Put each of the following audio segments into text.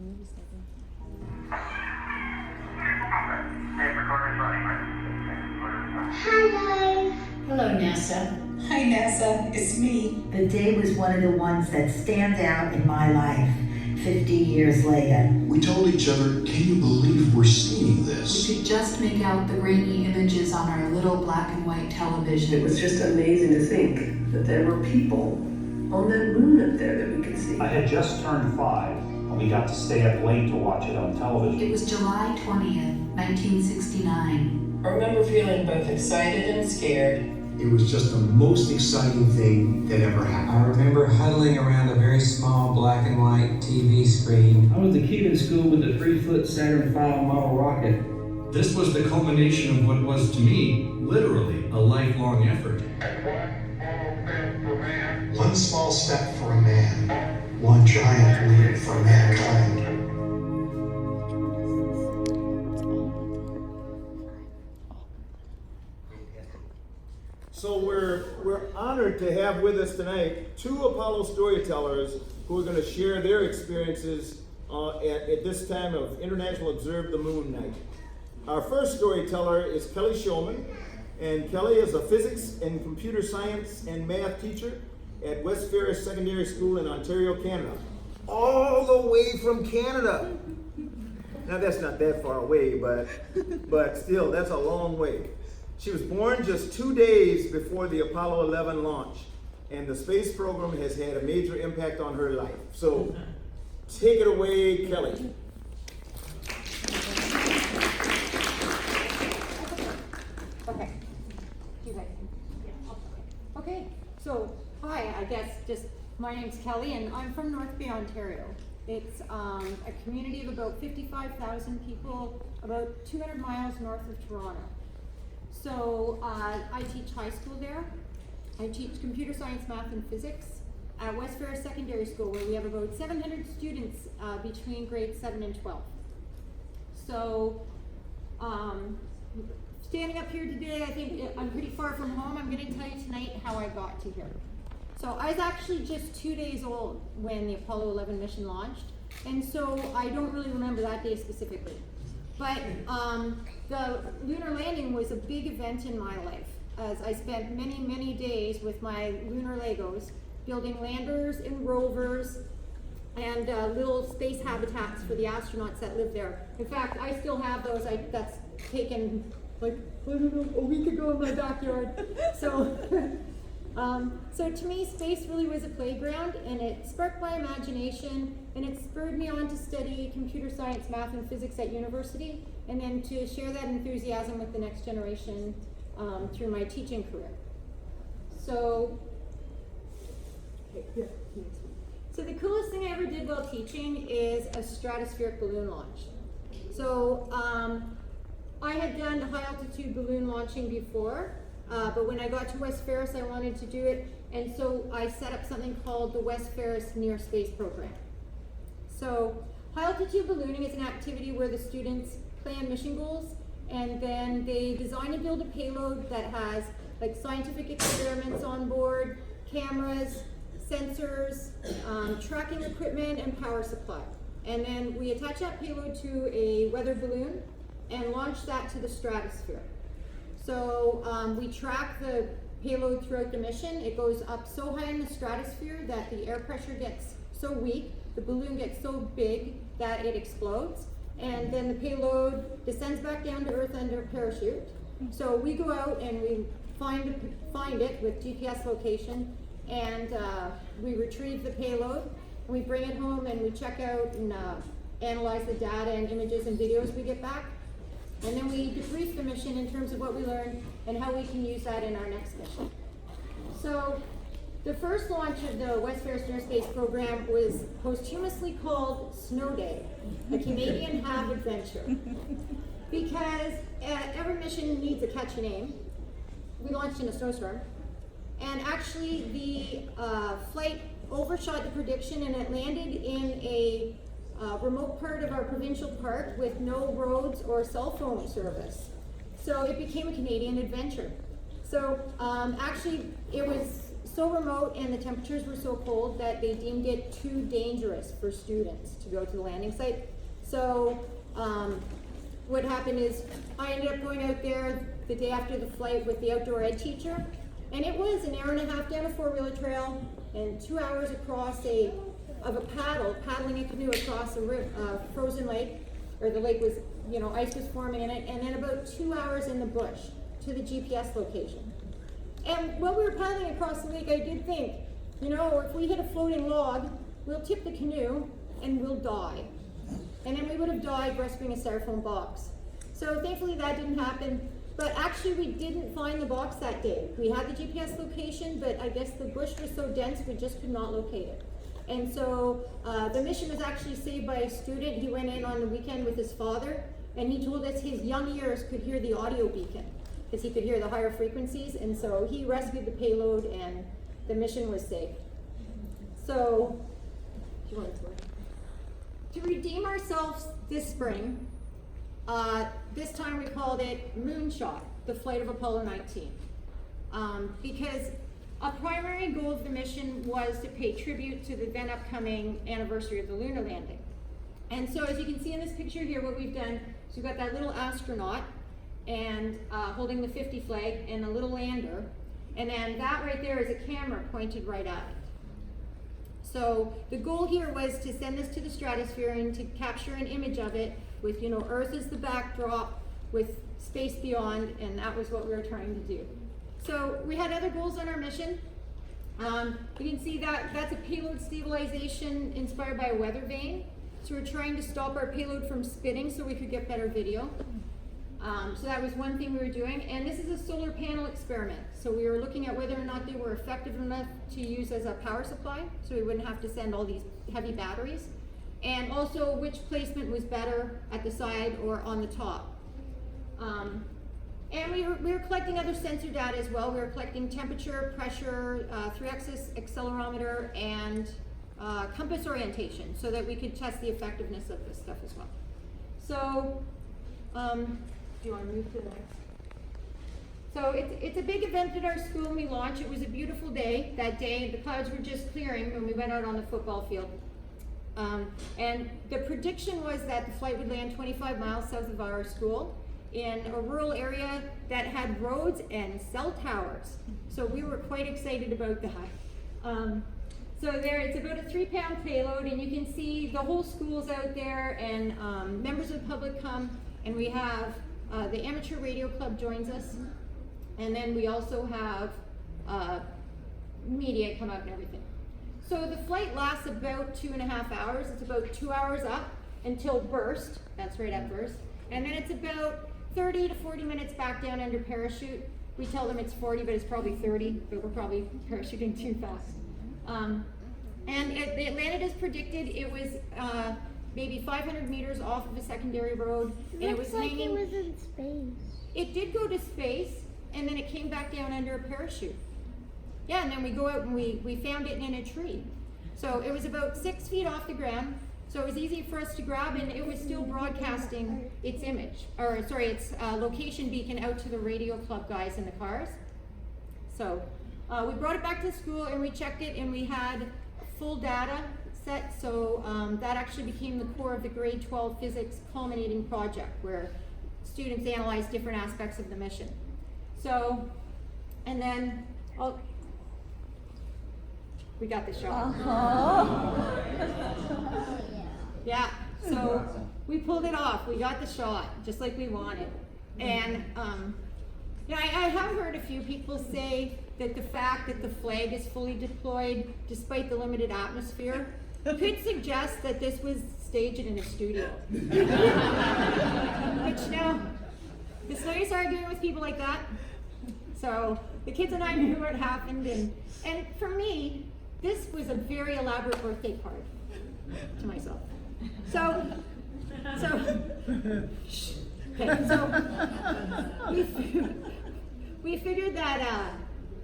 Hello, NASA. Hi, NASA. It's me. The day was one of the ones that stand out in my life 50 years later. We told each other, can you believe we're seeing this? We could just make out the grainy images on our little black and white television. It was just amazing to think that there were people on that moon up there that we could see. I had just turned 5, and we got to stay up late to watch it on television. It was July 20th, 1969. I remember feeling both excited and scared. It was just the most exciting thing that ever happened. I remember huddling around a very small black and white TV screen. I was the kid in school with the 3-foot Saturn V model rocket. This was the culmination of what was to me, literally, a lifelong effort. One small step for a man, one giant leap for mankind. So we're honored to have with us tonight 2 Apollo storytellers who are going to share their experiences at this time of International Observe the Moon Night. Our first storyteller is Kelly Shulman, and Kelly is a physics and computer science and math teacher at West Ferris Secondary School in Ontario, Canada. All the way from Canada. Now that's not that far away, but still, that's a long way. She was born just 2 days before the Apollo 11 launch, and the space program has had a major impact on her life. So, take it away, Kelly. Okay. You ready? Okay. So, hi. I guess just my name's Kelly, and I'm from North Bay, Ontario. It's a community of about 55,000 people, about 200 miles north of Toronto. So I teach high school there. I teach computer science, math, and physics at West Ferris Secondary School, where we have about 700 students between grades 7 and 12. So standing up here today, I think I'm pretty far from home. I'm going to tell you tonight how I got to here. So I was actually just 2 days old when the Apollo 11 mission launched, and so I don't really remember that day specifically. But the lunar landing was a big event in my life, as I spent many, many days with my lunar Legos building landers and rovers and little space habitats for the astronauts that live there. In fact, I still have those. That's taken like, I don't know, a week ago in my backyard. So, so to me, space really was a playground, and it sparked my imagination, and it spurred me on to study computer science, math, and physics at university, and then to share that enthusiasm with the next generation through my teaching career. So, so the coolest thing I ever did while teaching is a stratospheric balloon launch. So I had done high altitude balloon launching before, but when I got to West Ferris, I wanted to do it, and so I set up something called the West Ferris Near Space Program. So high altitude ballooning is an activity where the students plan mission goals, and then they design and build a payload that has like scientific experiments on board, cameras, sensors, tracking equipment, and power supply. And then we attach that payload to a weather balloon and launch that to the stratosphere. So we track the payload throughout the mission. It goes up so high in the stratosphere that the air pressure gets so weak, the balloon gets so big that it explodes, and then the payload descends back down to Earth under a parachute. So we go out and we find it with GPS location, and we retrieve the payload, and we bring it home, and we check out and analyze the data and images and videos we get back. And then we debrief the mission in terms of what we learned and how we can use that in our next mission. So the first launch of the West Ferris Near Space program was posthumously called Snow Day, a Canadian Hab adventure. Because every mission needs a catchy name. We launched in a snowstorm. And actually the flight overshot the prediction, and it landed in a remote part of our provincial park with no roads or cell phone service. So it became a Canadian adventure. So actually it was so remote and the temperatures were so cold that they deemed it too dangerous for students to go to the landing site. So what happened is I ended up going out there the day after the flight with the outdoor ed teacher, and it was an hour and a half down a four-wheeler trail and 2 hours across paddling a canoe across a frozen lake, or the lake was, ice was forming in it, and then about 2 hours in the bush to the GPS location. And while we were paddling across the lake, I did think, if we hit a floating log, we'll tip the canoe and we'll die. And then we would have died rescuing a styrofoam box. So thankfully that didn't happen. But actually we didn't find the box that day. We had the GPS location, but I guess the bush was so dense we just could not locate it. And so the mission was actually saved by a student. He went in on the weekend with his father, and he told us his young ears could hear the audio beacon, because he could hear the higher frequencies, and so he rescued the payload and the mission was saved. So, to redeem ourselves this spring, this time we called it Moonshot, the flight of Apollo 19. Because a primary goal of the mission was to pay tribute to the then upcoming anniversary of the lunar landing. And so as you can see in this picture here, what we've done is we've got that little astronaut and holding the 50 flag and a little lander, and then that right there is a camera pointed right at it. So the goal here was to send this to the stratosphere and to capture an image of it with, Earth as the backdrop with space beyond, and that was what we were trying to do. So we had other goals on our mission. You can see that that's a payload stabilization inspired by a weather vane. So we're trying to stop our payload from spinning so we could get better video. So that was one thing we were doing. And this is a solar panel experiment. So we were looking at whether or not they were effective enough to use as a power supply, so we wouldn't have to send all these heavy batteries. And also which placement was better, at the side or on the top. And we were collecting other sensor data as well. We were collecting temperature, pressure, 3-axis accelerometer, and compass orientation, so that we could test the effectiveness of this stuff as well. So, do you want to move to the next? So it's a big event at our school when we launch. It was a beautiful day that day. The clouds were just clearing when we went out on the football field. And the prediction was that the flight would land 25 miles south of our school in a rural area that had roads and cell towers. So we were quite excited about that. So there, it's about a 3-pound payload, and you can see the whole school's out there, and members of the public come, and we have the amateur radio club joins us, and then we also have media come out and everything. So the flight lasts about 2.5 hours. It's about 2 hours up until burst. That's right at burst. And then it's about 30 to 40 minutes back down under parachute. We tell them it's 40, but it's probably 30, but we're probably parachuting too fast. And it landed as predicted. It was maybe 500 meters off of a secondary road, and it was hanging. It was in space. It did go to space, and then it came back down under a parachute. Yeah, and then we go out and we found it in a tree. So it was about 6 feet off the ground. So it was easy for us to grab, and it was still broadcasting its its location beacon out to the radio club guys in the cars. So we brought it back to the school and we checked it, and we had full data set. So that actually became the core of the grade 12 physics culminating project, where students analyzed different aspects of the mission. So, and then, we got the shot. Yeah, so we pulled it off. We got the shot, just like we wanted. And I have heard a few people say that the fact that the flag is fully deployed, despite the limited atmosphere, could suggest that this was staged in a studio. Which, no, it's no use arguing with people like that. So the kids and I knew what happened, and for me, this was a very elaborate birthday card to myself. So we figured that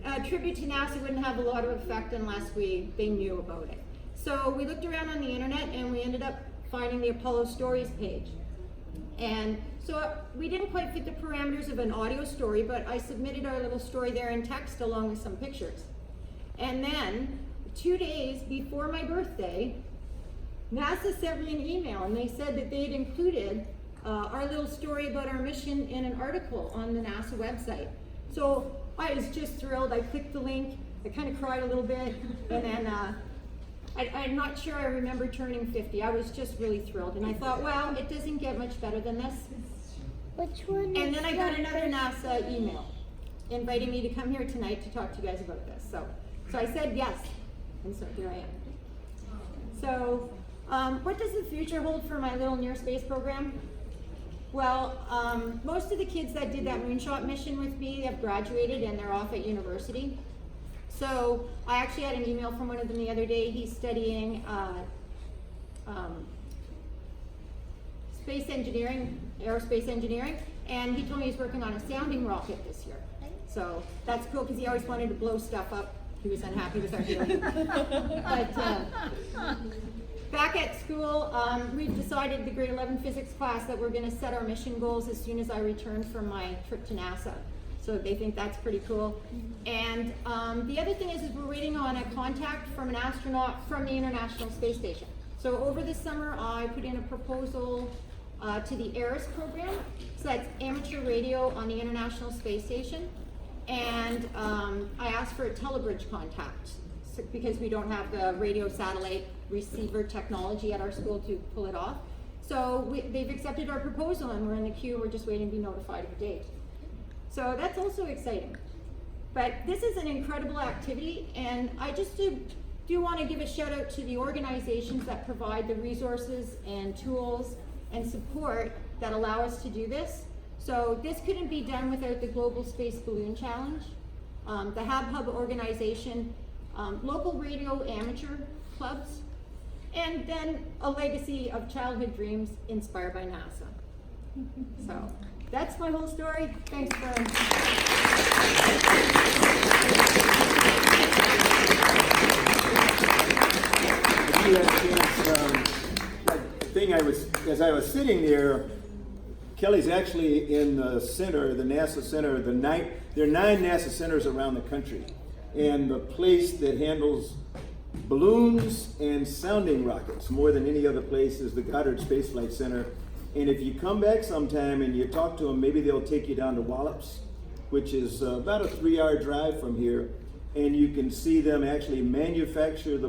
a tribute to NASA wouldn't have a lot of effect unless they knew about it. So we looked around on the internet, and we ended up finding the Apollo Stories page. And so we didn't quite fit the parameters of an audio story, but I submitted our little story there in text along with some pictures. And then 2 days before my birthday, NASA sent me an email and they said that they'd included our little story about our mission in an article on the NASA website. So I was just thrilled. I clicked the link, I kind of cried a little bit, and then I'm not sure I remember turning 50. I was just really thrilled, and I thought, well, it doesn't get much better than this. Which one? And then I got another NASA email inviting me to come here tonight to talk to you guys about this. So I said yes, and so here I am. So what does the future hold for my little near space program? Well, most of the kids that did that Moonshot mission with me have graduated and they're off at university. So I actually had an email from one of them the other day. He's studying space engineering, aerospace engineering, and he told me he's working on a sounding rocket this year. So that's cool because he always wanted to blow stuff up. He was unhappy with our helium. But back at school, we've decided the grade 11 physics class that we're going to set our mission goals as soon as I return from my trip to NASA. So they think that's pretty cool. And the other thing is we're waiting on a contact from an astronaut from the International Space Station. So over the summer, I put in a proposal to the AIRIS program. So that's amateur radio on the International Space Station. And I asked for a telebridge contact because we don't have the radio satellite receiver technology at our school to pull it off. So they've accepted our proposal and we're in the queue. We're just waiting to be notified of a date. So that's also exciting. But this is an incredible activity, and I just do want to give a shout out to the organizations that provide the resources and tools and support that allow us to do this. So this couldn't be done without the Global Space Balloon Challenge, the Hub organization, local radio amateur clubs, and then a legacy of childhood dreams inspired by NASA. So that's my whole story. Thanks, Vern. As I was sitting there, Kelly's actually in the center, the NASA center. There are 9 NASA centers around the country, and the place that handles balloons and sounding rockets more than any other place is the Goddard Space Flight Center. And if you come back sometime and you talk to them, maybe they'll take you down to Wallops, which is about a 3-hour drive from here, and you can see them actually manufacture the